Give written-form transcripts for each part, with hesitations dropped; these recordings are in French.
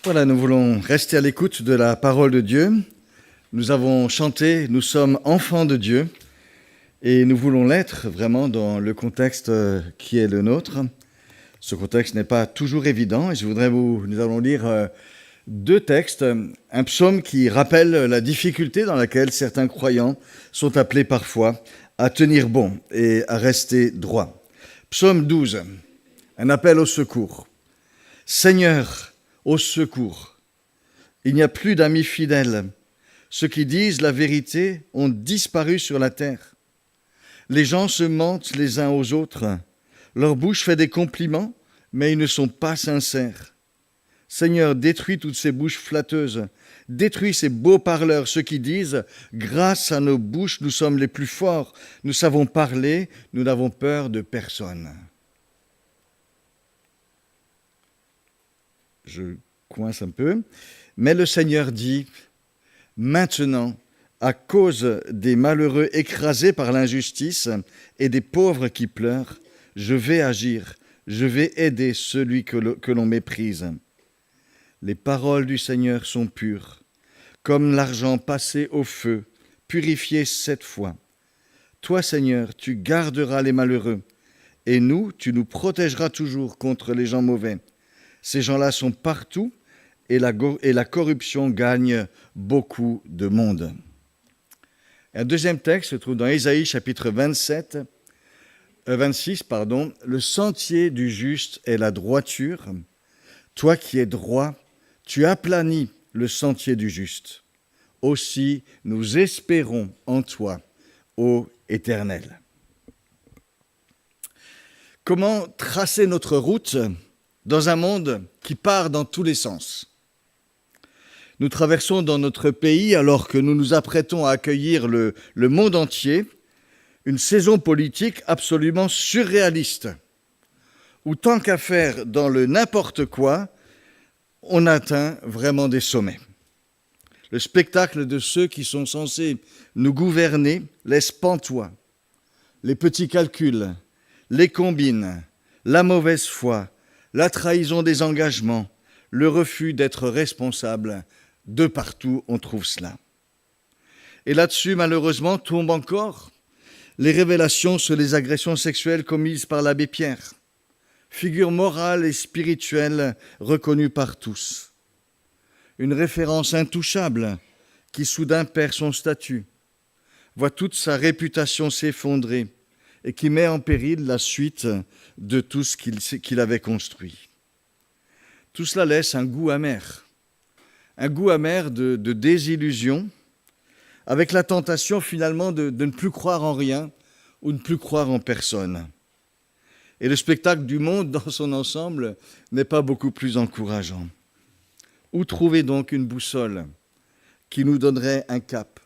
Voilà, nous voulons rester à l'écoute de la parole de Dieu. Nous avons chanté « Nous sommes enfants de Dieu » et nous voulons l'être vraiment dans le contexte qui est le nôtre. Ce contexte n'est pas toujours évident et nous allons lire deux textes. Un psaume qui rappelle la difficulté dans laquelle certains croyants sont appelés parfois à tenir bon et à rester droit. Psaume 12, un appel au secours. « Seigneur, au secours. Il n'y a plus d'amis fidèles. Ceux qui disent la vérité ont disparu sur la terre. Les gens se mentent les uns aux autres. Leur bouche fait des compliments, mais ils ne sont pas sincères. Seigneur, détruis toutes ces bouches flatteuses. Détruis ces beaux parleurs, ceux qui disent « Grâce à nos bouches, nous sommes les plus forts. Nous savons parler, nous n'avons peur de personne. » Je coince un peu. Mais le Seigneur dit « Maintenant, à cause des malheureux écrasés par l'injustice et des pauvres qui pleurent, je vais agir, je vais aider celui que l'on méprise. Les paroles du Seigneur sont pures, comme l'argent passé au feu, purifié 7 fois. Toi, Seigneur, tu garderas les malheureux, et nous, tu nous protégeras toujours contre les gens mauvais. Ces gens-là sont partout, et la corruption gagne beaucoup de monde. » Un deuxième texte se trouve dans Ésaïe chapitre 26, « Le sentier du juste est la droiture. Toi qui es droit, tu aplanis le sentier du juste. Aussi nous espérons en toi, ô Éternel. » Comment tracer notre route dans un monde qui part dans tous les sens? Nous traversons dans notre pays, alors que nous nous apprêtons à accueillir le monde entier, une saison politique absolument surréaliste, où tant qu'à faire dans le n'importe quoi, on atteint vraiment des sommets. Le spectacle de ceux qui sont censés nous gouverner laisse pantois. Les petits calculs, les combines, la mauvaise foi, la trahison des engagements, le refus d'être responsable. De partout, on trouve cela. Et là-dessus, malheureusement, tombent encore les révélations sur les agressions sexuelles commises par l'abbé Pierre, figure morale et spirituelle reconnue par tous. Une référence intouchable qui soudain perd son statut, voit toute sa réputation s'effondrer et qui met en péril la suite de tout ce qu'il avait construit. Tout cela laisse un goût amer de désillusion, avec la tentation finalement de ne plus croire en rien ou de ne plus croire en personne. Et le spectacle du monde dans son ensemble n'est pas beaucoup plus encourageant. Où trouver donc une boussole qui nous donnerait un cap?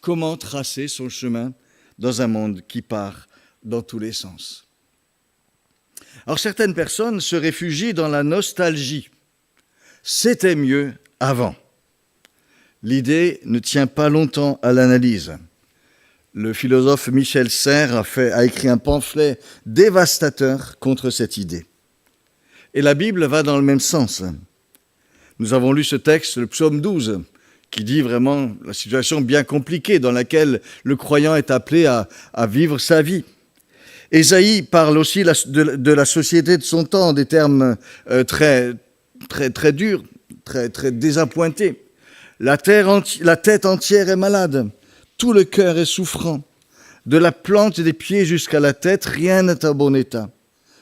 Comment tracer son chemin dans un monde qui part dans tous les sens? Alors certaines personnes se réfugient dans la nostalgie. C'était mieux avant. L'idée ne tient pas longtemps à l'analyse. Le philosophe Michel Serres a écrit un pamphlet dévastateur contre cette idée. Et la Bible va dans le même sens. Nous avons lu ce texte, le psaume 12, qui dit vraiment la situation bien compliquée dans laquelle le croyant est appelé à vivre sa vie. Ésaïe parle aussi de la société de son temps, des termes très durs, très désappointés. La tête entière est malade, tout le cœur est souffrant. De la plante des pieds jusqu'à la tête, rien n'est en bon état.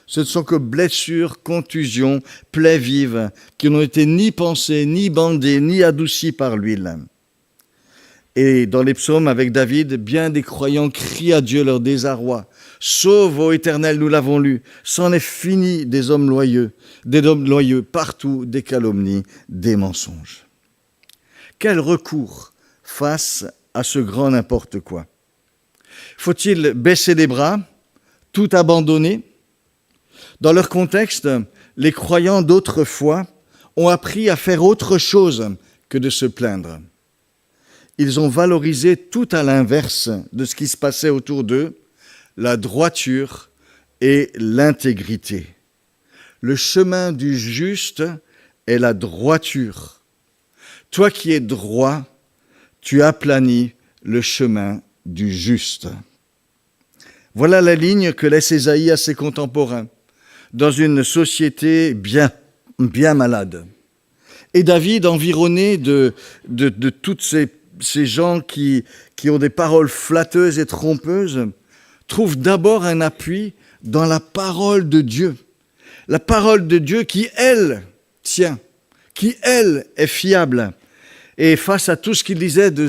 Ce ne sont que blessures, contusions, plaies vives, qui n'ont été ni pansées, ni bandées, ni adoucies par l'huile. Et dans les psaumes avec David, bien des croyants crient à Dieu leur désarroi. « Sauve, ô Éternel, nous l'avons lu, c'en est fini des hommes loyaux, partout des calomnies, des mensonges. » Quel recours face à ce grand n'importe quoi? Faut-il baisser les bras, tout abandonner? Dans leur contexte, les croyants d'autrefois ont appris à faire autre chose que de se plaindre. Ils ont valorisé tout à l'inverse de ce qui se passait autour d'eux, la droiture et l'intégrité. Le chemin du juste est la droiture. Toi qui es droit, tu aplanis le chemin du juste. Voilà la ligne que laisse Ésaïe à ses contemporains, dans une société bien malade. Et David, environné de toutes ces gens qui ont des paroles flatteuses et trompeuses, trouve d'abord un appui dans la parole de Dieu. La parole de Dieu qui, elle, tient, qui, elle, est fiable. Et face à tout ce qu'il disait de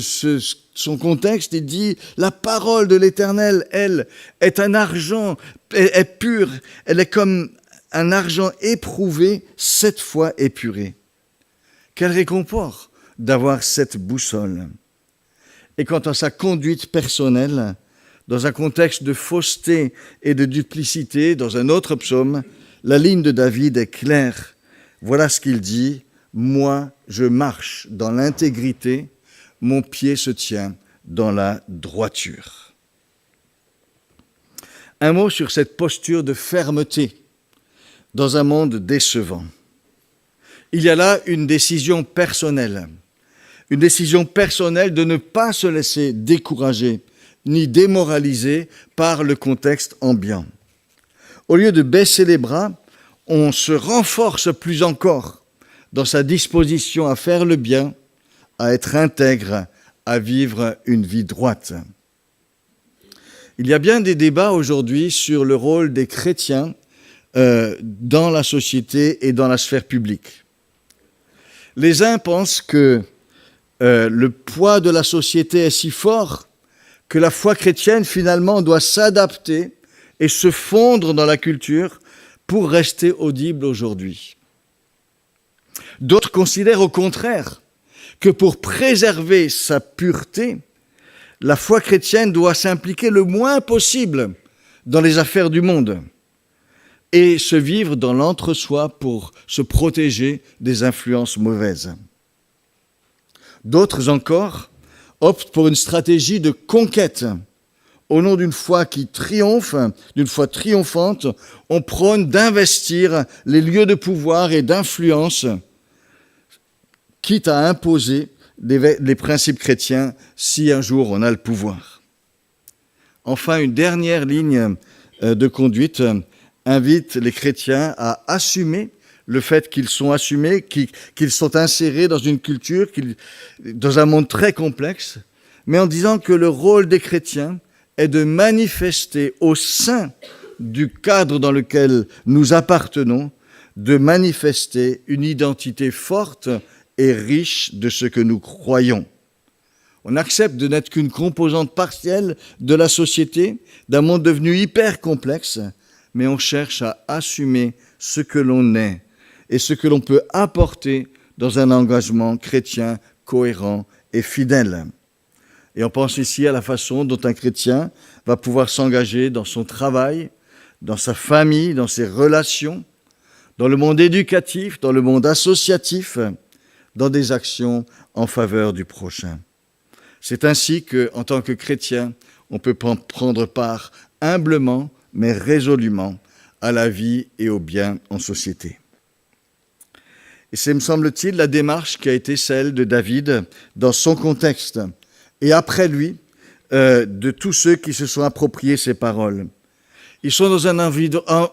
son contexte, il dit « La parole de l'Éternel, elle, est un argent, est pure, elle est comme un argent éprouvé, 7 fois épuré. » Quel réconfort d'avoir cette boussole. Et quant à sa conduite personnelle, dans un contexte de fausseté et de duplicité, dans un autre psaume, la ligne de David est claire. Voilà ce qu'il dit. « Moi, je marche dans l'intégrité, mon pied se tient dans la droiture. » Un mot sur cette posture de fermeté dans un monde décevant. Il y a là une décision personnelle de ne pas se laisser décourager ni démoraliser par le contexte ambiant. Au lieu de baisser les bras, on se renforce plus encore dans sa disposition à faire le bien, à être intègre, à vivre une vie droite. Il y a bien des débats aujourd'hui sur le rôle des chrétiens dans la société et dans la sphère publique. Les uns pensent que le poids de la société est si fort que la foi chrétienne, finalement, doit s'adapter et se fondre dans la culture pour rester audible aujourd'hui. D'autres considèrent au contraire que pour préserver sa pureté, la foi chrétienne doit s'impliquer le moins possible dans les affaires du monde et se vivre dans l'entre-soi pour se protéger des influences mauvaises. D'autres encore optent pour une stratégie de conquête. Au nom d'une foi qui triomphe, d'une foi triomphante, on prône d'investir les lieux de pouvoir et d'influence, quitte à imposer les principes chrétiens si un jour on a le pouvoir. Enfin, une dernière ligne de conduite invite les chrétiens à assumer le fait qu'ils sont assumés, qu'ils sont insérés dans une culture, dans un monde très complexe, mais en disant que le rôle des chrétiens est de manifester au sein du cadre dans lequel nous appartenons, de manifester une identité forte et riche de ce que nous croyons. On accepte de n'être qu'une composante partielle de la société, d'un monde devenu hyper complexe, mais on cherche à assumer ce que l'on est et ce que l'on peut apporter dans un engagement chrétien cohérent et fidèle. Et on pense ici à la façon dont un chrétien va pouvoir s'engager dans son travail, dans sa famille, dans ses relations, dans le monde éducatif, dans le monde associatif, dans des actions en faveur du prochain. C'est ainsi qu'en tant que chrétien, on peut prendre part humblement, mais résolument, à la vie et au bien en société. Et c'est, me semble-t-il, la démarche qui a été celle de David dans son contexte, et après lui, de tous ceux qui se sont appropriés ces paroles. Ils sont dans un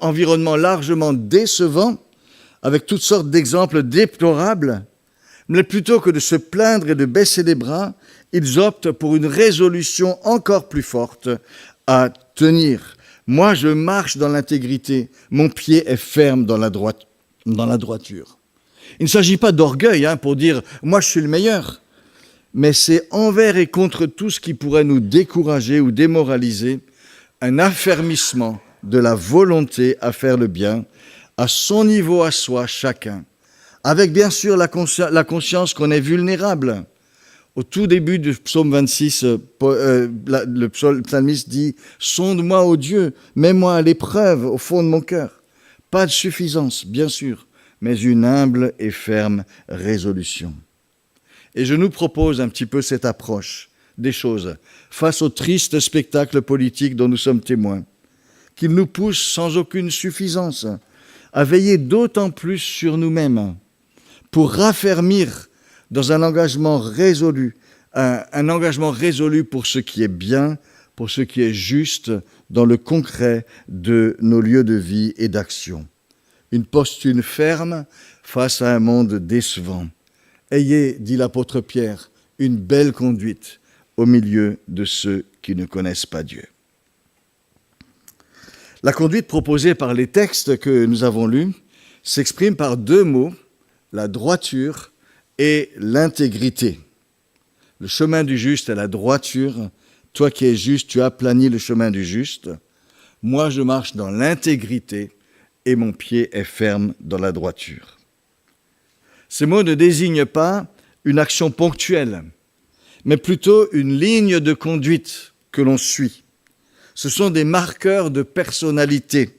environnement largement décevant, avec toutes sortes d'exemples déplorables, mais plutôt que de se plaindre et de baisser les bras, ils optent pour une résolution encore plus forte à tenir. Moi, je marche dans l'intégrité, mon pied est ferme dans la droiture. Il ne s'agit pas d'orgueil pour dire « moi, je suis le meilleur », mais c'est envers et contre tout ce qui pourrait nous décourager ou démoraliser, un affermissement de la volonté à faire le bien, à son niveau à soi, chacun, avec bien sûr la conscience qu'on est vulnérable. Au tout début du psaume 26, le psalmiste dit « Sonde-moi, ô Dieu, mets-moi à l'épreuve au fond de mon cœur ». Pas de suffisance, bien sûr, mais une humble et ferme résolution. Et je nous propose un petit peu cette approche des choses face au triste spectacle politique dont nous sommes témoins, qu'il nous pousse sans aucune suffisance à veiller d'autant plus sur nous-mêmes pour raffermir dans un engagement résolu, un engagement résolu pour ce qui est bien, pour ce qui est juste dans le concret de nos lieux de vie et d'action. Une posture ferme face à un monde décevant. Ayez, dit l'apôtre Pierre, une belle conduite au milieu de ceux qui ne connaissent pas Dieu. La conduite proposée par les textes que nous avons lus s'exprime par deux mots, la droiture et l'intégrité. Le chemin du juste est la droiture. Toi qui es juste, tu aplanis le chemin du juste. Moi, je marche dans l'intégrité et mon pied est ferme dans la droiture. Ces mots ne désignent pas une action ponctuelle, mais plutôt une ligne de conduite que l'on suit. Ce sont des marqueurs de personnalité.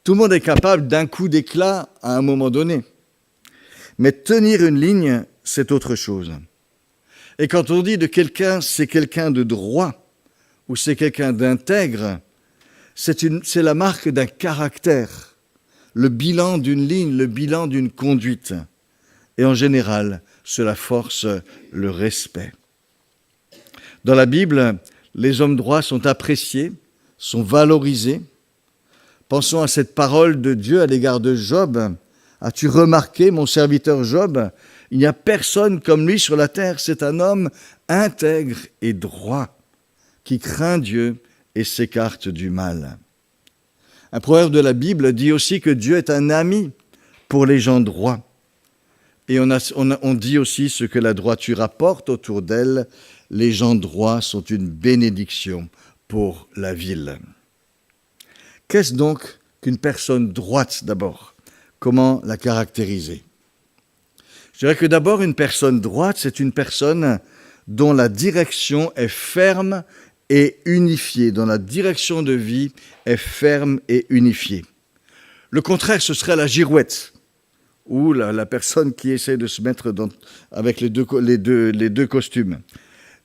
Tout le monde est capable d'un coup d'éclat à un moment donné. Mais tenir une ligne, c'est autre chose. Et quand on dit de quelqu'un, c'est quelqu'un de droit, ou c'est quelqu'un d'intègre, c'est la marque d'un caractère, le bilan d'une ligne, le bilan d'une conduite. Et en général, cela force le respect. Dans la Bible, les hommes droits sont appréciés, sont valorisés. Pensons à cette parole de Dieu à l'égard de Job. As-tu remarqué, mon serviteur Job, il n'y a personne comme lui sur la terre. C'est un homme intègre et droit, qui craint Dieu et s'écarte du mal. Un proverbe de la Bible dit aussi que Dieu est un ami pour les gens droits. Et on dit aussi ce que la droiture apporte autour d'elle. Les gens droits sont une bénédiction pour la ville. Qu'est-ce donc qu'une personne droite d'abord ? Comment la caractériser ? Je dirais que d'abord, une personne droite, c'est une personne dont la direction est ferme et unifiée, dont la direction de vie est ferme et unifiée. Le contraire, ce serait la girouette, ou la personne qui essaie de se mettre avec les deux costumes.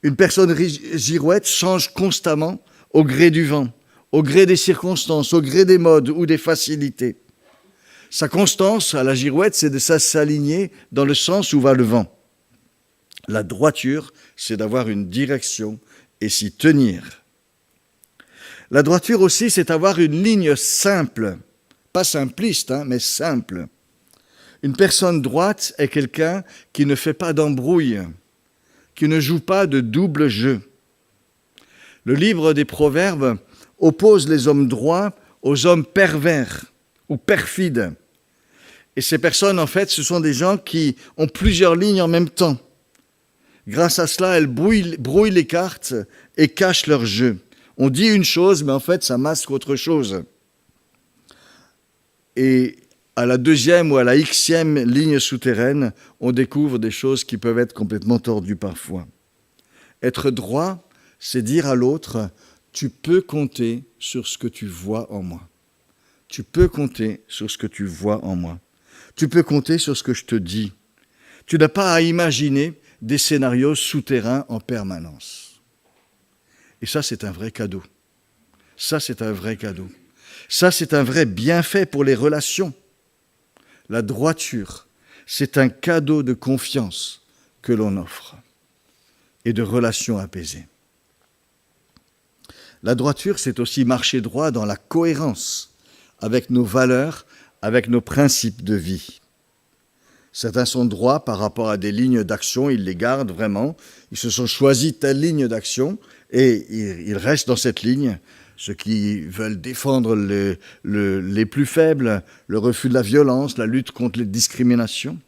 Une personne girouette change constamment au gré du vent, au gré des circonstances, au gré des modes ou des facilités. Sa constance à la girouette, c'est de s'aligner dans le sens où va le vent. La droiture, c'est d'avoir une direction et s'y tenir. La droiture aussi, c'est avoir une ligne simple, pas simpliste, mais simple. Une personne droite est quelqu'un qui ne fait pas d'embrouille, qui ne joue pas de double jeu. Le livre des Proverbes oppose les hommes droits aux hommes pervers ou perfides. Et ces personnes, en fait, ce sont des gens qui ont plusieurs lignes en même temps. Grâce à cela, elles brouillent les cartes et cachent leur jeu. On dit une chose, mais en fait, ça masque autre chose. Et à la deuxième ou à la xème ligne souterraine, on découvre des choses qui peuvent être complètement tordues parfois. Être droit, c'est dire à l'autre, tu peux compter sur ce que tu vois en moi. Tu peux compter sur ce que tu vois en moi. Tu peux compter sur ce que je te dis. Tu n'as pas à imaginer des scénarios souterrains en permanence. Et ça, c'est un vrai cadeau. Ça, c'est un vrai cadeau. Ça, c'est un vrai bienfait pour les relations. La droiture, c'est un cadeau de confiance que l'on offre et de relations apaisées. La droiture, c'est aussi marcher droit dans la cohérence avec nos valeurs, avec nos principes de vie. Certains sont droits par rapport à des lignes d'action, ils les gardent vraiment. Ils se sont choisis telle ligne d'action et ils restent dans cette ligne. Ceux qui veulent défendre les plus faibles, le refus de la violence, la lutte contre les discriminations.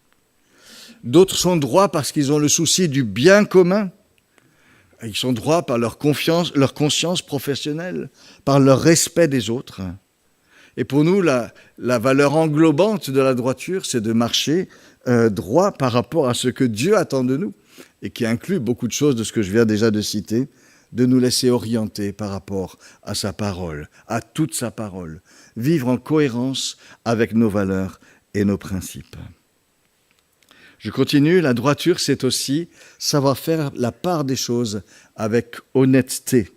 D'autres sont droits parce qu'ils ont le souci du bien commun. Ils sont droits par leur conscience professionnelle, par leur respect des autres. Et pour nous, la valeur englobante de la droiture, c'est de marcher droit par rapport à ce que Dieu attend de nous, et qui inclut beaucoup de choses de ce que je viens déjà de citer, de nous laisser orienter par rapport à sa parole, à toute sa parole, vivre en cohérence avec nos valeurs et nos principes. Je continue, la droiture, c'est aussi savoir faire la part des choses avec honnêteté.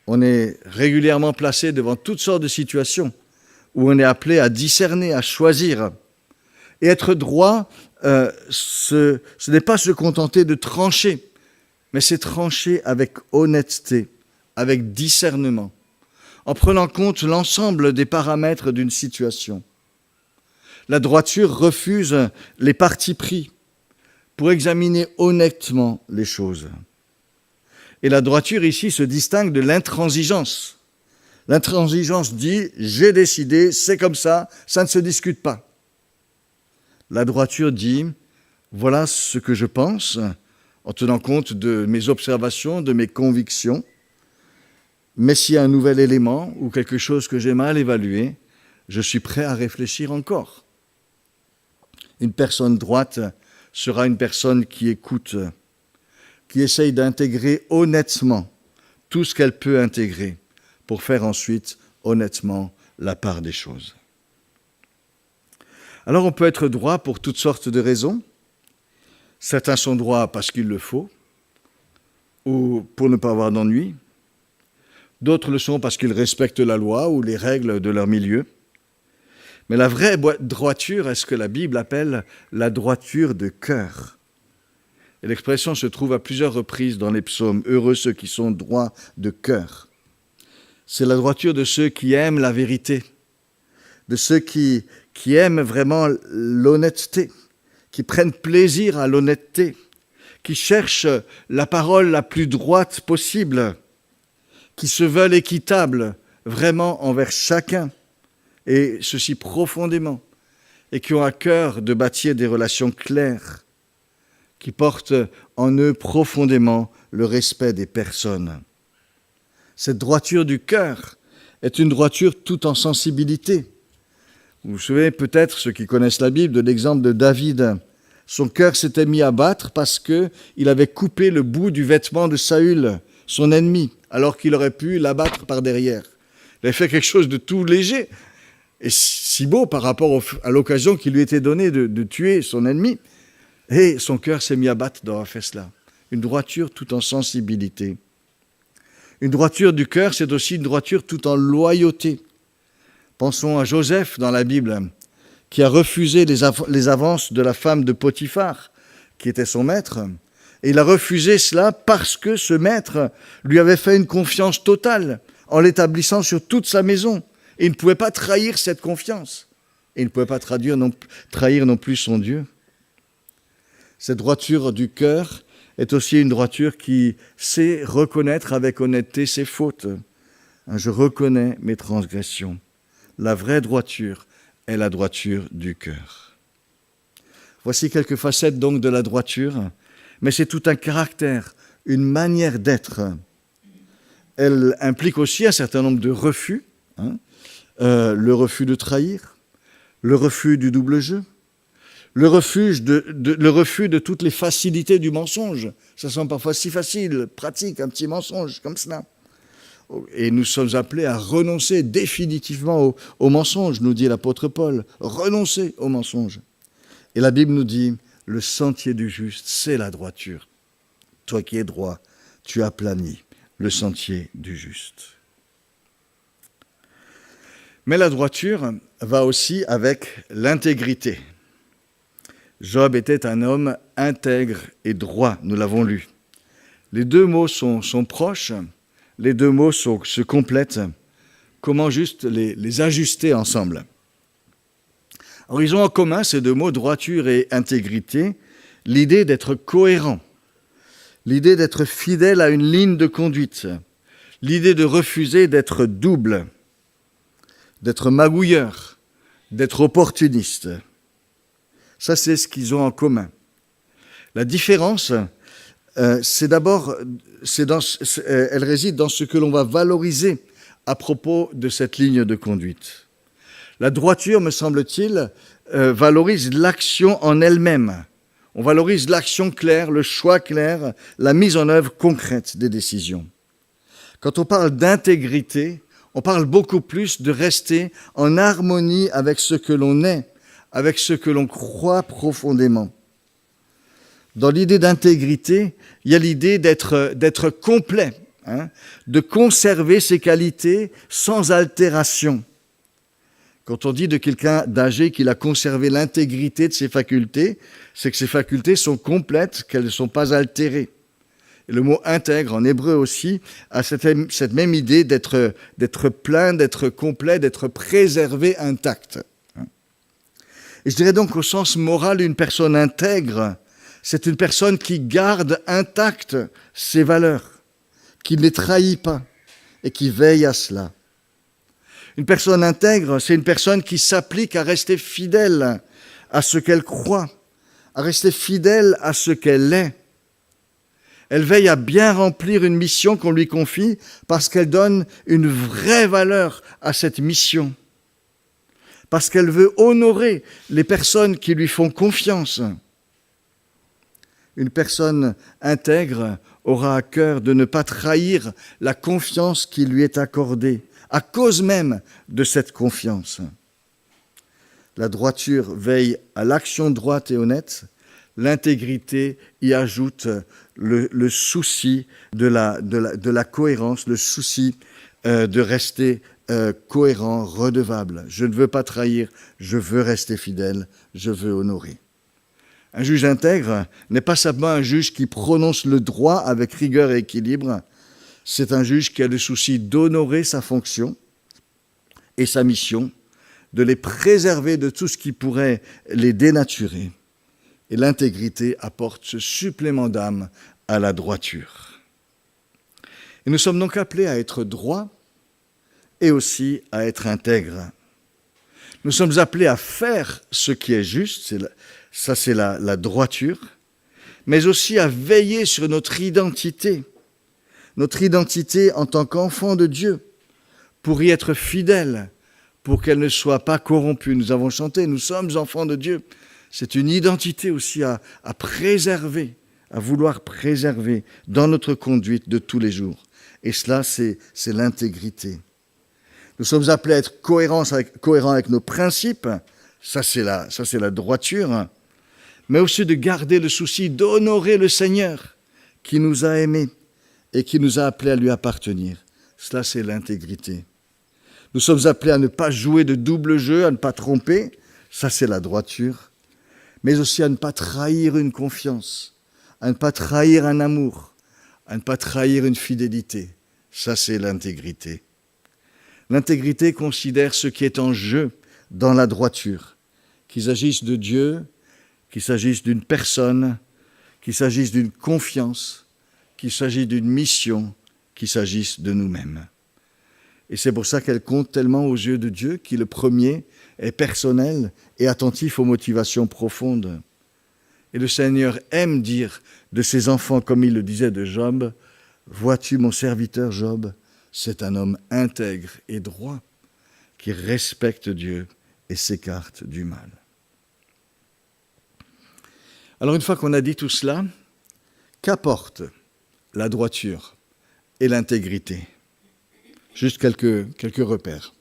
On est régulièrement placé devant toutes sortes de situations où on est appelé à discerner, à choisir. Et être droit, ce n'est pas se contenter de trancher, mais c'est trancher avec honnêteté, avec discernement, en prenant en compte l'ensemble des paramètres d'une situation. La droiture refuse les partis pris pour examiner honnêtement les choses. Et la droiture ici se distingue de l'intransigeance. L'intransigeance dit « j'ai décidé, c'est comme ça ne se discute pas ». La droiture dit « voilà ce que je pense », en tenant compte de mes observations, de mes convictions, mais s'il y a un nouvel élément ou quelque chose que j'ai mal évalué, je suis prêt à réfléchir encore. Une personne droite sera une personne qui écoute, qui essaye d'intégrer honnêtement tout ce qu'elle peut intégrer pour faire ensuite honnêtement la part des choses. Alors on peut être droit pour toutes sortes de raisons. Certains sont droits parce qu'il le faut, ou pour ne pas avoir d'ennui. D'autres le sont parce qu'ils respectent la loi ou les règles de leur milieu. Mais la vraie droiture est ce que la Bible appelle la droiture de cœur. Et l'expression se trouve à plusieurs reprises dans les psaumes. Heureux ceux qui sont droits de cœur. C'est la droiture de ceux qui aiment la vérité, de ceux qui aiment vraiment l'honnêteté, qui prennent plaisir à l'honnêteté, qui cherchent la parole la plus droite possible, qui se veulent équitables vraiment envers chacun, et ceci profondément, et qui ont à cœur de bâtir des relations claires, qui portent en eux profondément le respect des personnes. Cette droiture du cœur est une droiture tout en sensibilité. Vous vous souvenez peut-être, ceux qui connaissent la Bible, de l'exemple de David. Son cœur s'était mis à battre parce qu'il avait coupé le bout du vêtement de Saül, son ennemi, alors qu'il aurait pu l'abattre par derrière. Il avait fait quelque chose de tout léger et si beau par rapport à l'occasion qui lui était donnée de tuer son ennemi. Et son cœur s'est mis à battre d'avoir fait cela. Une droiture tout en sensibilité. Une droiture du cœur, c'est aussi une droiture tout en loyauté. Pensons à Joseph dans la Bible, qui a refusé les avances de la femme de Potiphar, qui était son maître. Et il a refusé cela parce que ce maître lui avait fait une confiance totale en l'établissant sur toute sa maison. Et il ne pouvait pas trahir cette confiance. Et il ne pouvait pas trahir non plus son Dieu. Cette droiture du cœur est aussi une droiture qui sait reconnaître avec honnêteté ses fautes. Je reconnais mes transgressions. La vraie droiture est la droiture du cœur. Voici quelques facettes donc de la droiture, mais c'est tout un caractère, une manière d'être. Elle implique aussi un certain nombre de refus, le refus de trahir, le refus du double jeu, le refus de toutes les facilités du mensonge. Ça semble parfois si facile, pratique, un petit mensonge comme cela. Et nous sommes appelés à renoncer définitivement au mensonge, nous dit l'apôtre Paul. Renoncer au mensonge. Et la Bible nous dit, le sentier du juste, c'est la droiture. Toi qui es droit, tu aplanis le sentier du juste. Mais la droiture va aussi avec l'intégrité. Job était un homme intègre et droit, nous l'avons lu. Les deux mots sont proches, les deux mots se complètent. Comment juste les ajuster ensemble? Alors ils ont en commun, ces deux mots, droiture et intégrité, l'idée d'être cohérent, l'idée d'être fidèle à une ligne de conduite, l'idée de refuser d'être double, d'être magouilleur, d'être opportuniste. Ça, c'est ce qu'ils ont en commun. La différence, elle réside dans ce que l'on va valoriser à propos de cette ligne de conduite. La droiture, me semble-t-il, valorise l'action en elle-même. On valorise l'action claire, le choix clair, la mise en œuvre concrète des décisions. Quand on parle d'intégrité, on parle beaucoup plus de rester en harmonie avec ce que l'on est, avec ce que l'on croit profondément. Dans l'idée d'intégrité, il y a l'idée d'être complet, de conserver ses qualités sans altération. Quand on dit de quelqu'un d'âgé qu'il a conservé l'intégrité de ses facultés, c'est que ses facultés sont complètes, qu'elles ne sont pas altérées. Et le mot intègre, en hébreu aussi, a cette même idée d'être plein, d'être complet, d'être préservé, intact. Et je dirais donc au sens moral, une personne intègre, c'est une personne qui garde intactes ses valeurs, qui ne les trahit pas et qui veille à cela. Une personne intègre, c'est une personne qui s'applique à rester fidèle à ce qu'elle croit, à rester fidèle à ce qu'elle est. Elle veille à bien remplir une mission qu'on lui confie parce qu'elle donne une vraie valeur à cette mission, parce qu'elle veut honorer les personnes qui lui font confiance. Une personne intègre aura à cœur de ne pas trahir la confiance qui lui est accordée, à cause même de cette confiance. La droiture veille à l'action droite et honnête, l'intégrité y ajoute le souci de la cohérence, le souci de rester cohérent, redevable. Je ne veux pas trahir, je veux rester fidèle, je veux honorer. Un juge intègre n'est pas simplement un juge qui prononce le droit avec rigueur et équilibre, c'est un juge qui a le souci d'honorer sa fonction et sa mission, de les préserver de tout ce qui pourrait les dénaturer. Et l'intégrité apporte ce supplément d'âme à la droiture. Et nous sommes donc appelés à être droits et aussi à être intègres. Nous sommes appelés à faire ce qui est juste, c'est la droiture, mais aussi à veiller sur notre identité en tant qu'enfant de Dieu, pour y être fidèle, pour qu'elle ne soit pas corrompue. Nous avons chanté, nous sommes enfants de Dieu. C'est une identité aussi à préserver, à vouloir préserver dans notre conduite de tous les jours. Et cela, c'est l'intégrité. Nous sommes appelés à être cohérents avec nos principes, ça c'est la droiture, mais aussi de garder le souci d'honorer le Seigneur qui nous a aimés et qui nous a appelés à lui appartenir. Cela, c'est l'intégrité. Nous sommes appelés à ne pas jouer de double jeu, à ne pas tromper, ça c'est la droiture, mais aussi à ne pas trahir une confiance, à ne pas trahir un amour, à ne pas trahir une fidélité. Ça, c'est l'intégrité. L'intégrité considère ce qui est en jeu dans la droiture, qu'il s'agisse de Dieu, qu'il s'agisse d'une personne, qu'il s'agisse d'une confiance, qu'il s'agisse d'une mission, qu'il s'agisse de nous-mêmes. Et c'est pour ça qu'elle compte tellement aux yeux de Dieu, qui le premier est personnel et attentif aux motivations profondes. Et le Seigneur aime dire de ses enfants, comme il le disait de Job, « Vois-tu mon serviteur Job, c'est un homme intègre et droit, qui respecte Dieu et s'écarte du mal. » Alors une fois qu'on a dit tout cela, qu'apporte la droiture et l'intégrité? Juste quelques repères.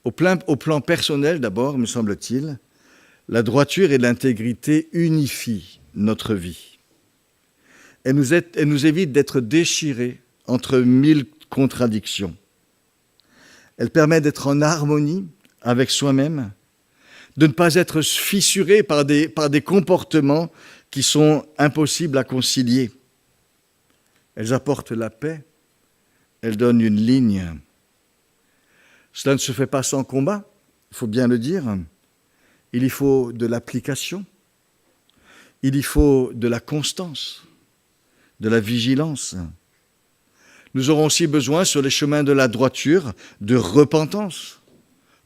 Au plan personnel, d'abord, me semble-t-il, la droiture et l'intégrité unifient notre vie. Elle nous évite d'être déchirés entre 1000 contradictions. Elle permet d'être en harmonie avec soi-même, de ne pas être fissuré par des comportements qui sont impossibles à concilier. Elles apportent la paix, elles donnent une ligne. Cela ne se fait pas sans combat, il faut bien le dire. Il y faut de l'application, il y faut de la constance, de la vigilance. Nous aurons aussi besoin, sur les chemins de la droiture, de repentance,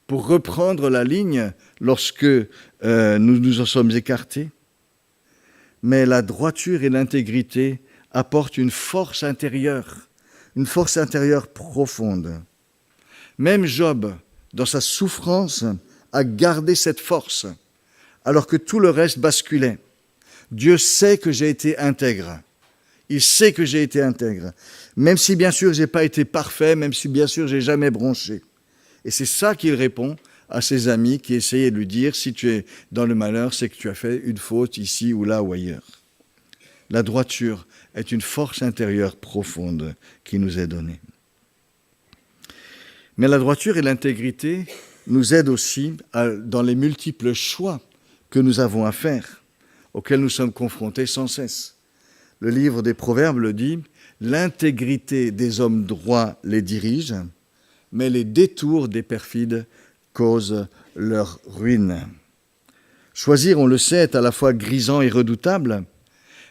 pour reprendre la ligne lorsque nous nous en sommes écartés. Mais la droiture et l'intégrité apportent une force intérieure profonde. Même Job, dans sa souffrance, a gardé cette force, alors que tout le reste basculait. Dieu sait que j'ai été intègre. Il sait que j'ai été intègre. Même si, bien sûr, je n'ai pas été parfait, même si, bien sûr, je n'ai jamais bronché. Et c'est ça qu'il répond à ses amis qui essayaient de lui dire, si tu es dans le malheur, c'est que tu as fait une faute ici ou là ou ailleurs. La droiture est une force intérieure profonde qui nous est donnée. Mais la droiture et l'intégrité nous aide aussi dans les multiples choix que nous avons à faire, auxquels nous sommes confrontés sans cesse. Le livre des Proverbes le dit, l'intégrité des hommes droits les dirige, mais les détours des perfides causent leur ruine. Choisir, on le sait, est à la fois grisant et redoutable,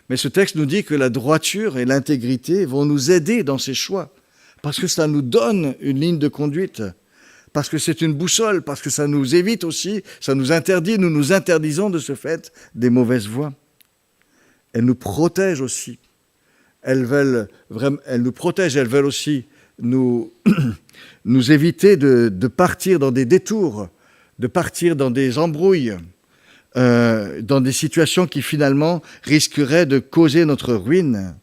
mais ce texte nous dit que la droiture et l'intégrité vont nous aider dans ces choix, parce que ça nous donne une ligne de conduite, parce que c'est une boussole, parce que ça nous évite aussi, ça nous interdit, nous nous interdisons de ce fait des mauvaises voies. Elles nous protègent aussi. Elles nous protègent, elles veulent aussi nous éviter de partir dans des détours, de partir dans des embrouilles, dans des situations qui finalement risqueraient de causer notre ruine.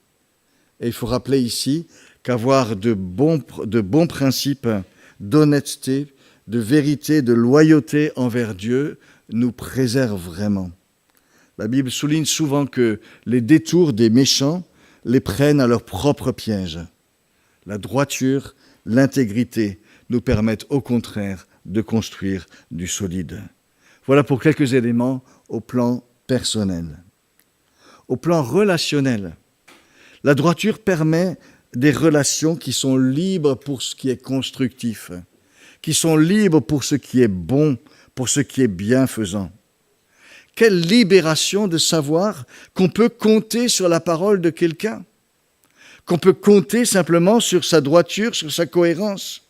Et il faut rappeler ici qu'avoir de bons principes, d'honnêteté, de vérité, de loyauté envers Dieu nous préserve vraiment. La Bible souligne souvent que les détours des méchants les prennent à leur propre piège. La droiture, l'intégrité nous permettent au contraire de construire du solide. Voilà pour quelques éléments au plan personnel. Au plan relationnel, la droiture permet des relations qui sont libres pour ce qui est constructif, qui sont libres pour ce qui est bon, pour ce qui est bienfaisant. Quelle libération de savoir qu'on peut compter sur la parole de quelqu'un, qu'on peut compter simplement sur sa droiture, sur sa cohérence.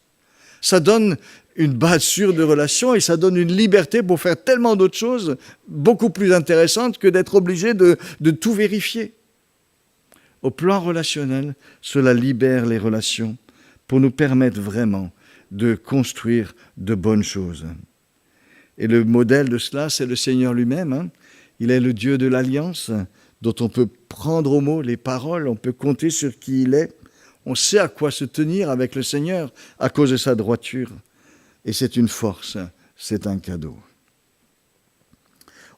Ça donne une base sûre de relation et ça donne une liberté pour faire tellement d'autres choses beaucoup plus intéressantes que d'être obligé de tout vérifier. Au plan relationnel, cela libère les relations pour nous permettre vraiment de construire de bonnes choses. Et le modèle de cela, c'est le Seigneur lui-même. Il est le Dieu de l'alliance, dont on peut prendre au mot les paroles, on peut compter sur qui il est. On sait à quoi se tenir avec le Seigneur à cause de sa droiture. Et c'est une force, c'est un cadeau.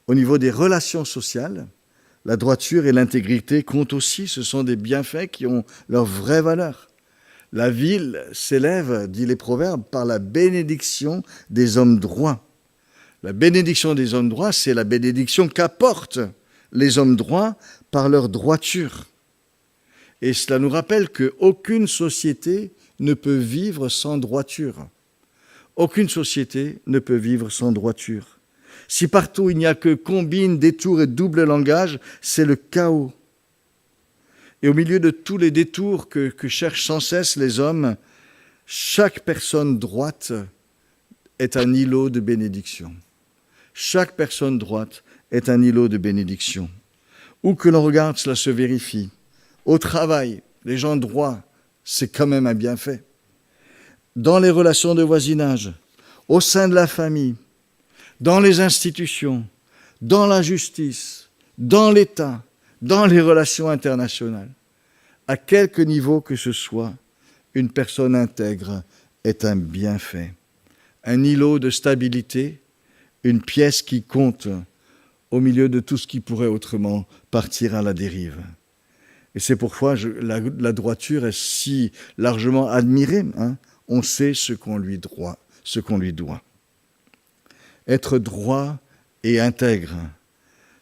Au niveau des relations sociales, la droiture et l'intégrité comptent aussi. Ce sont des bienfaits qui ont leur vraie valeur. La ville s'élève, dit les Proverbes, par la bénédiction des hommes droits. La bénédiction des hommes droits, c'est la bénédiction qu'apportent les hommes droits par leur droiture. Et cela nous rappelle qu'aucune société ne peut vivre sans droiture. Aucune société ne peut vivre sans droiture. Si partout il n'y a que combine, détour et double langage, c'est le chaos. Et au milieu de tous les détours que cherchent sans cesse les hommes, chaque personne droite est un îlot de bénédiction. Chaque personne droite est un îlot de bénédiction. Où que l'on regarde, cela se vérifie. Au travail, les gens droits, c'est quand même un bienfait. Dans les relations de voisinage, au sein de la famille, dans les institutions, dans la justice, dans l'État, dans les relations internationales. À quelque niveau que ce soit, une personne intègre est un bienfait. Un îlot de stabilité, une pièce qui compte au milieu de tout ce qui pourrait autrement partir à la dérive. Et c'est pourquoi la droiture est si largement admirée. On sait ce qu'on lui doit. Être droit et intègre,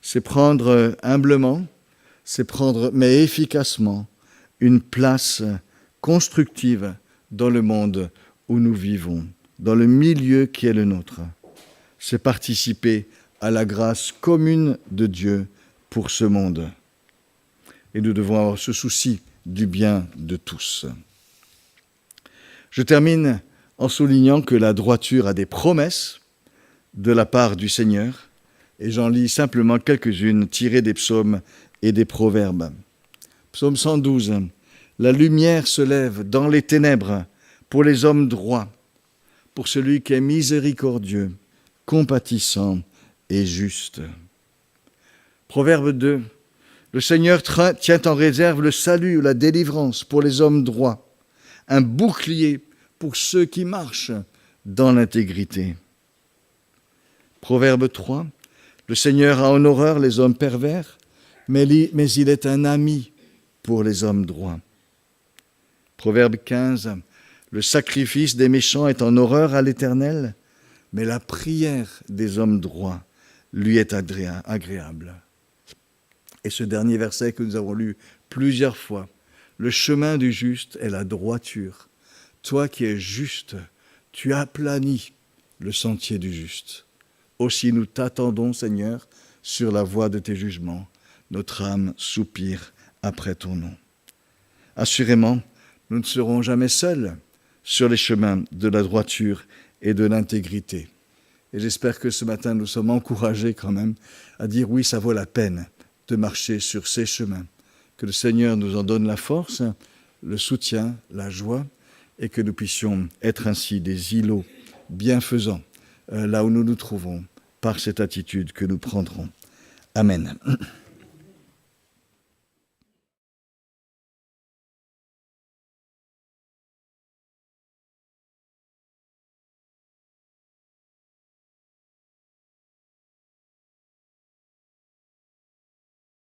c'est prendre humblement, c'est prendre, mais efficacement, une place constructive dans le monde où nous vivons, dans le milieu qui est le nôtre. C'est participer à la grâce commune de Dieu pour ce monde. Et nous devons avoir ce souci du bien de tous. Je termine en soulignant que la droiture a des promesses de la part du Seigneur, et j'en lis simplement quelques-unes tirées des psaumes et des proverbes. Psaume 112. La lumière se lève dans les ténèbres pour les hommes droits, pour celui qui est miséricordieux, compatissant et juste. Proverbe 2. Le Seigneur tient en réserve le salut ou la délivrance pour les hommes droits, un bouclier pour ceux qui marchent dans l'intégrité. Proverbe 3. Le Seigneur a en horreur les hommes pervers, mais il est un ami pour les hommes droits. Proverbe 15. Le sacrifice des méchants est en horreur à l'Éternel, mais la prière des hommes droits lui est agréable. Et ce dernier verset que nous avons lu plusieurs fois, le chemin du juste est la droiture. Toi qui es juste, tu aplanis le sentier du juste. Aussi nous t'attendons, Seigneur, sur la voie de tes jugements. Notre âme soupire après ton nom. Assurément, nous ne serons jamais seuls sur les chemins de la droiture et de l'intégrité. Et j'espère que ce matin, nous sommes encouragés quand même à dire oui, ça vaut la peine de marcher sur ces chemins. Que le Seigneur nous en donne la force, le soutien, la joie, et que nous puissions être ainsi des îlots bienfaisants là où nous nous trouvons par cette attitude que nous prendrons. Amen.